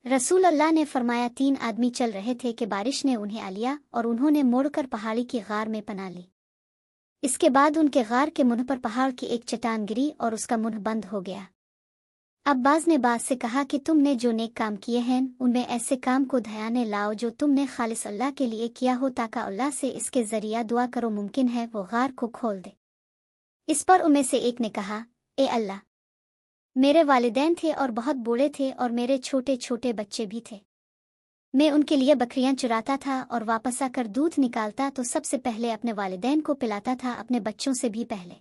रसूल अल्लाह ने फरमाया 3 आदमी चल रहे थे कि बारिश ने उन्हें आ लिया और उन्होंने मोड़कर पहाड़ी की गार में पनाह ली। इसके बाद उनके गार के मुंह पर पहाड़ की एक चट्टान गिरी और उसका मुंह बंद हो गया। अब बाज ने बाज से कहा कि तुमने जो नेक काम किए हैं उनमें ऐसे काम को ध्यान लाओ जो तुमने खालिस अल्लाह के लिए किया हो, ताकि अल्लाह से इसके जरिया दुआ करो, मुमकिन है वो गार को खोल दे। इस पर उनमें से एक ने कहा, ए अल्लाह, मेरे वालिदैन थे और बहुत बूढ़े थे और मेरे छोटे छोटे बच्चे भी थे। मैं उनके लिए बकरियां चुराता था और वापस आकर दूध निकालता तो सबसे पहले अपने वालिदैन को पिलाता था, अपने बच्चों से भी पहले।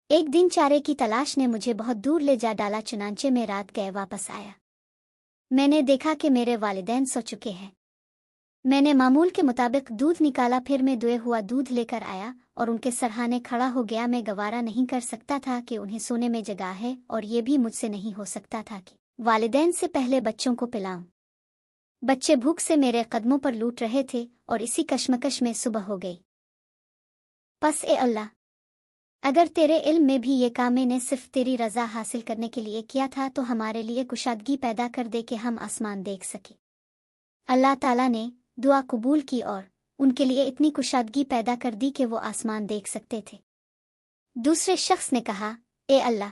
एक दिन चारे की तलाश ने मुझे बहुत दूर ले जा डाला, चुनांचे में रात गए वापस आया। मैंने देखा कि मेरे वालिदैन सो चुके हैं। मैंने मामूल के मुताबिक दूध निकाला, फिर मैं दुए हुआ दूध लेकर आया और उनके सरहाने खड़ा हो गया। मैं गवारा नहीं कर सकता था कि उन्हें सोने में जगा है, और ये भी मुझसे नहीं हो सकता था कि वालिदैन से पहले बच्चों को पिलाऊं। बच्चे भूख से मेरे कदमों पर लूट रहे थे और इसी कश्मकश में सुबह हो गई। बस ए अल्लाह, अगर तेरे इल्म में भी ये काम मैंने सिर्फ तेरी रज़ा हासिल करने के लिए किया था तो हमारे लिए कुशादगी पैदा कर दे कि हम आसमान देख सके। अल्लाह ताला ने दुआ कबूल की और उनके लिए इतनी कुशादगी पैदा कर दी कि वो आसमान देख सकते थे। दूसरे शख्स ने कहा, ए अल्लाह,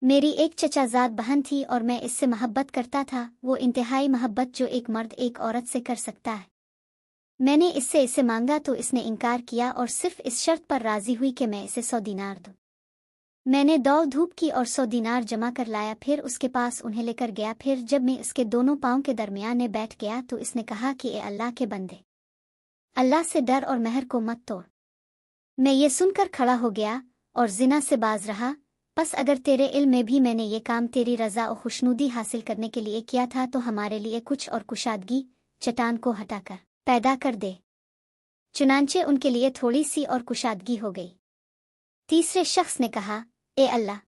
मेरी एक चचाजाद बहन थी और मैं इससे मोहब्बत करता था, वो इंतहाई मोहब्बत जो एक मर्द एक औरत से कर सकता है। मैंने इससे इसे मांगा तो इसने इनकार किया और सिर्फ इस शर्त पर राजी हुई कि मैं इसे 100 दीनार दूं। मैंने दौड़ धूप की और 100 दीनार जमा कर लाया, फिर उसके पास उन्हें लेकर गया। फिर जब मैं इसके दोनों पांव के दरमियान में बैठ गया तो इसने कहा कि ए अल्लाह के बंदे, अल्लाह से डर और महर को मत तोड़। मैं ये सुनकर खड़ा हो गया और जिना से बाज रहा। बस अगर तेरे इल्म में भी मैंने ये काम तेरी रज़ा और खुशनुदी हासिल करने के लिए किया था तो हमारे लिए कुछ और कुशादगी चट्टान को हटाकर पैदा कर दे। चुनांचे उनके लिए थोड़ी सी और कुशादगी हो गई। तीसरे शख्स ने कहा, ए अल्लाह,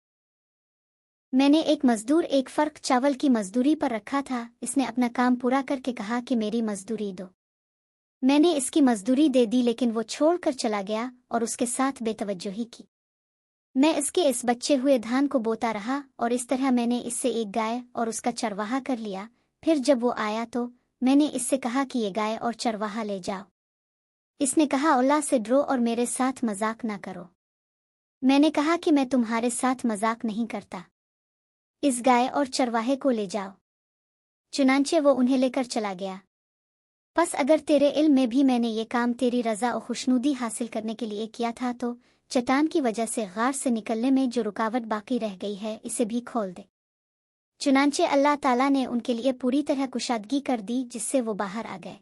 मैंने एक मजदूर एक फर्क चावल की मजदूरी पर रखा था। इसने अपना काम पूरा करके कहा कि मेरी मजदूरी दो। मैंने इसकी मजदूरी दे दी, लेकिन वो छोड़कर चला गया और उसके साथ बेतवज्जोही की। मैं इसके इस बच्चे हुए धान को बोता रहा और इस तरह मैंने इससे एक गाय और उसका चरवाहा कर लिया। फिर जब वो आया तो मैंने इससे कहा कि ये गाय और चरवाहा ले जाओ। इसने कहा, अल्लाह से डरो और मेरे साथ मजाक ना करो। मैंने कहा कि मैं तुम्हारे साथ मजाक नहीं करता, इस गाय और चरवाहे को ले जाओ। चुनांचे वो उन्हें लेकर चला गया। बस अगर तेरे इल्म में भी मैंने ये काम तेरी रज़ा और खुशनुदी हासिल करने के लिए किया था तो चट्टान की वजह से गार से निकलने में जो रुकावट बाकी रह गई है इसे भी खोल दे। चुनांचे अल्लाह ताला ने उनके लिए पूरी तरह कुशादगी कर दी, जिससे वो बाहर आ गए।